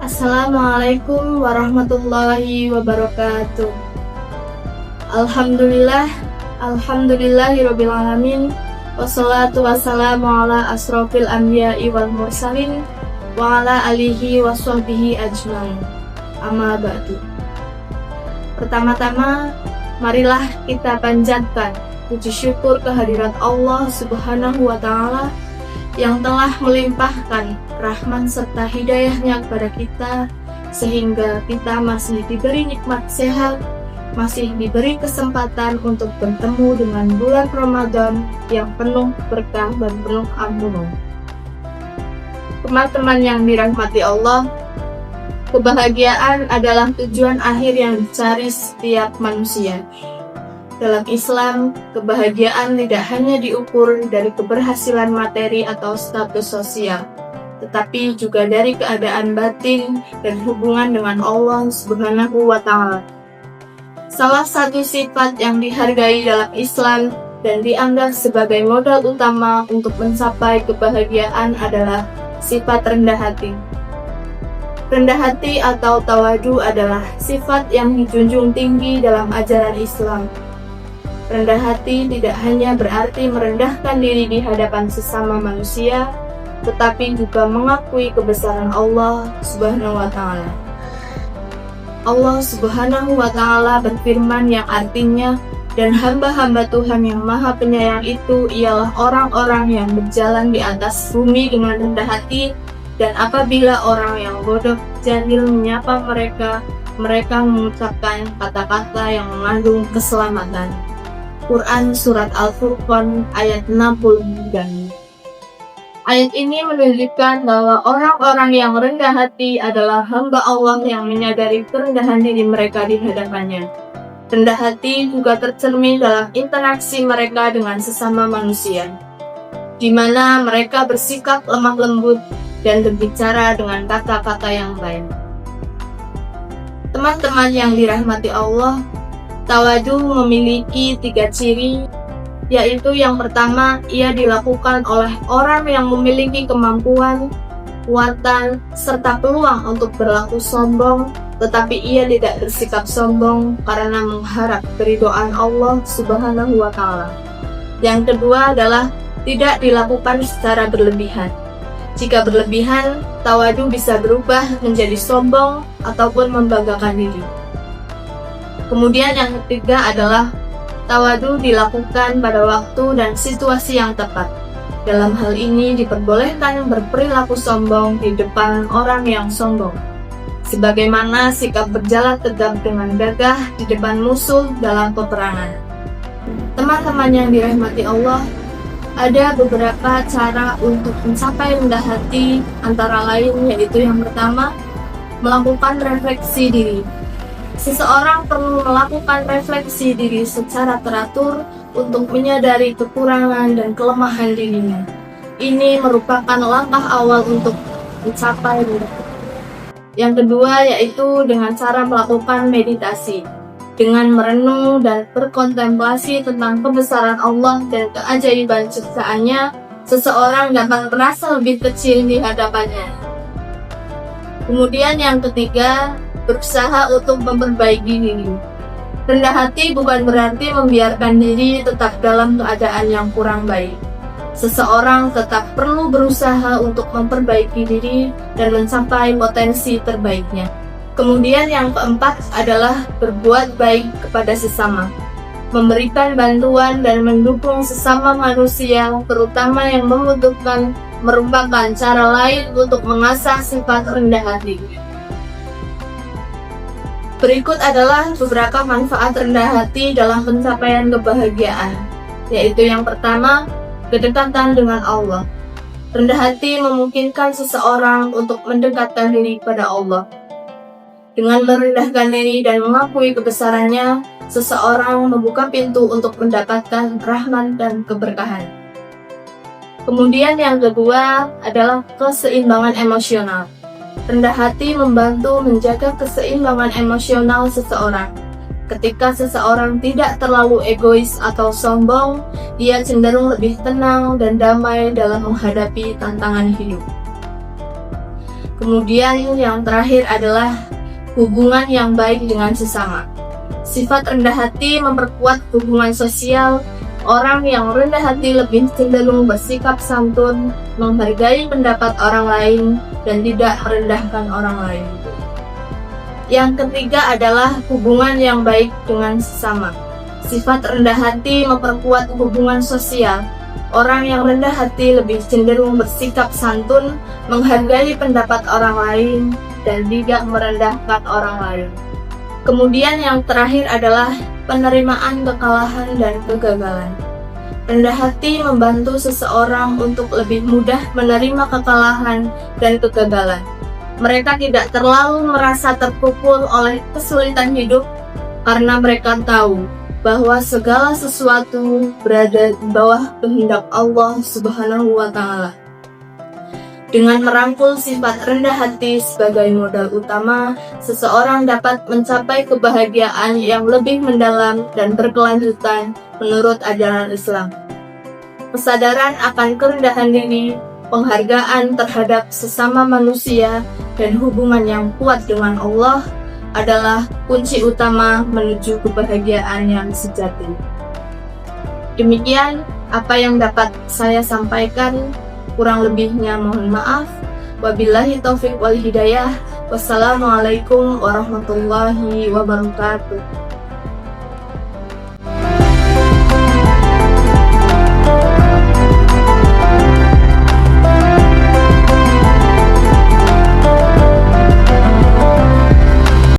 Assalamualaikum warahmatullahi wabarakatuh. Alhamdulillahirabbil alamin. Wassalatu wassalamu ala asrofil anbiya'i wal mursalin wa ala alihi washabbihi ajmain. Amma ba'du. Pertama-tama, marilah kita panjatkan puji syukur kehadirat Allah Subhanahu wa Ta'ala yang telah melimpahkan rahmat serta hidayahnya kepada kita, sehingga kita masih diberi nikmat sehat, masih diberi kesempatan untuk bertemu dengan bulan Ramadan yang penuh berkah dan penuh anugerah. Teman-teman yang dirahmati Allah, kebahagiaan adalah tujuan akhir yang dicari setiap manusia. Dalam Islam, kebahagiaan tidak hanya diukur dari keberhasilan materi atau status sosial, tetapi juga dari keadaan batin dan hubungan dengan Allah Subhanahu wa Ta'ala. Salah satu sifat yang dihargai dalam Islam dan dianggap sebagai modal utama untuk mencapai kebahagiaan adalah sifat rendah hati. Rendah hati atau tawadu adalah sifat yang dijunjung tinggi dalam ajaran Islam. Rendah hati tidak hanya berarti merendahkan diri di hadapan sesama manusia, tetapi juga mengakui kebesaran Allah Subhanahu wa Ta'ala. Allah Subhanahu wa Ta'ala berfirman yang artinya, dan hamba-hamba Tuhan yang Maha Penyayang itu ialah orang-orang yang berjalan di atas bumi dengan rendah hati, dan apabila orang yang bodoh jahil menyapa mereka, mereka mengucapkan kata-kata yang mengandung keselamatan. Quran Surat Al-Furqan ayat 69. Ayat ini menunjukkan bahwa orang-orang yang rendah hati adalah hamba Allah yang menyadari kerendahan diri mereka di hadapannya. Rendah hati juga tercermin dalam interaksi mereka dengan sesama manusia, di mana mereka bersikap lemah lembut dan berbicara dengan kata-kata yang baik. Teman-teman yang dirahmati Allah, tawadu memiliki 3 ciri, yaitu yang pertama, ia dilakukan oleh orang yang memiliki kemampuan, kekuatan, serta peluang untuk berlaku sombong, tetapi ia tidak bersikap sombong karena mengharap keridhaan Allah Subhanahu wa Ta'ala. Yang kedua adalah tidak dilakukan secara berlebihan. Jika berlebihan, tawadu bisa berubah menjadi sombong ataupun membanggakan diri. Kemudian yang ketiga adalah tawadu dilakukan pada waktu dan situasi yang tepat. Dalam hal ini diperbolehkan berperilaku sombong di depan orang yang sombong, sebagaimana sikap berjalan tegap dengan gagah di depan musuh dalam peperangan. Teman-teman yang dirahmati Allah, ada beberapa cara untuk mencapai rendah hati, antara lain yaitu yang pertama, melakukan refleksi diri. Seseorang perlu melakukan refleksi diri secara teratur untuk menyadari kekurangan dan kelemahan dirinya. Ini merupakan langkah awal untuk mencapai rendah hati. Yang kedua yaitu dengan cara melakukan meditasi. Dengan merenung dan berkontemplasi tentang kebesaran Allah dan keajaiban ciptaannya, seseorang dapat merasa lebih kecil di hadapannya. Kemudian yang ketiga, berusaha untuk memperbaiki diri. Rendah hati bukan berarti membiarkan diri tetap dalam keadaan yang kurang baik. Seseorang tetap perlu berusaha untuk memperbaiki diri dan mencapai potensi terbaiknya. Kemudian yang keempat adalah berbuat baik kepada sesama. Memberikan bantuan dan mendukung sesama manusia, terutama yang membutuhkan, merupakan cara lain untuk mengasah sifat rendah hati. Berikut adalah beberapa manfaat rendah hati dalam pencapaian kebahagiaan, yaitu yang pertama, kedekatan dengan Allah. Rendah hati memungkinkan seseorang untuk mendekatkan diri kepada Allah. Dengan merendahkan diri dan mengakui kebesarannya, seseorang membuka pintu untuk mendapatkan rahmat dan keberkahan. Kemudian yang kedua adalah keseimbangan emosional. Rendah hati membantu menjaga keseimbangan emosional seseorang. Ketika seseorang tidak terlalu egois atau sombong, dia cenderung lebih tenang dan damai dalam menghadapi tantangan hidup. Kemudian yang terakhir adalah hubungan yang baik dengan sesama. Sifat rendah hati memperkuat hubungan sosial. Orang yang rendah hati lebih cenderung bersikap santun, menghargai pendapat orang lain, dan tidak merendahkan orang lain. Yang ketiga adalah hubungan yang baik dengan sesama. Sifat rendah hati memperkuat hubungan sosial. Orang yang rendah hati lebih cenderung bersikap santun, menghargai pendapat orang lain, dan tidak merendahkan orang lain. Kemudian yang terakhir adalah penerimaan kekalahan dan kegagalan. Rendah hati membantu seseorang untuk lebih mudah menerima kekalahan dan kegagalan. Mereka tidak terlalu merasa terpukul oleh kesulitan hidup karena mereka tahu bahwa segala sesuatu berada di bawah kehendak Allah Subhanahu wa Ta'ala. Dengan merangkul sifat rendah hati sebagai modal utama, seseorang dapat mencapai kebahagiaan yang lebih mendalam dan berkelanjutan menurut ajaran Islam. Kesadaran akan kerendahan diri, penghargaan terhadap sesama manusia, dan hubungan yang kuat dengan Allah adalah kunci utama menuju kebahagiaan yang sejati. Demikian apa yang dapat saya sampaikan. Kurang lebihnya mohon maaf. Wabillahi taufiq wal hidayah. Wassalamualaikum warahmatullahi wabarakatuh.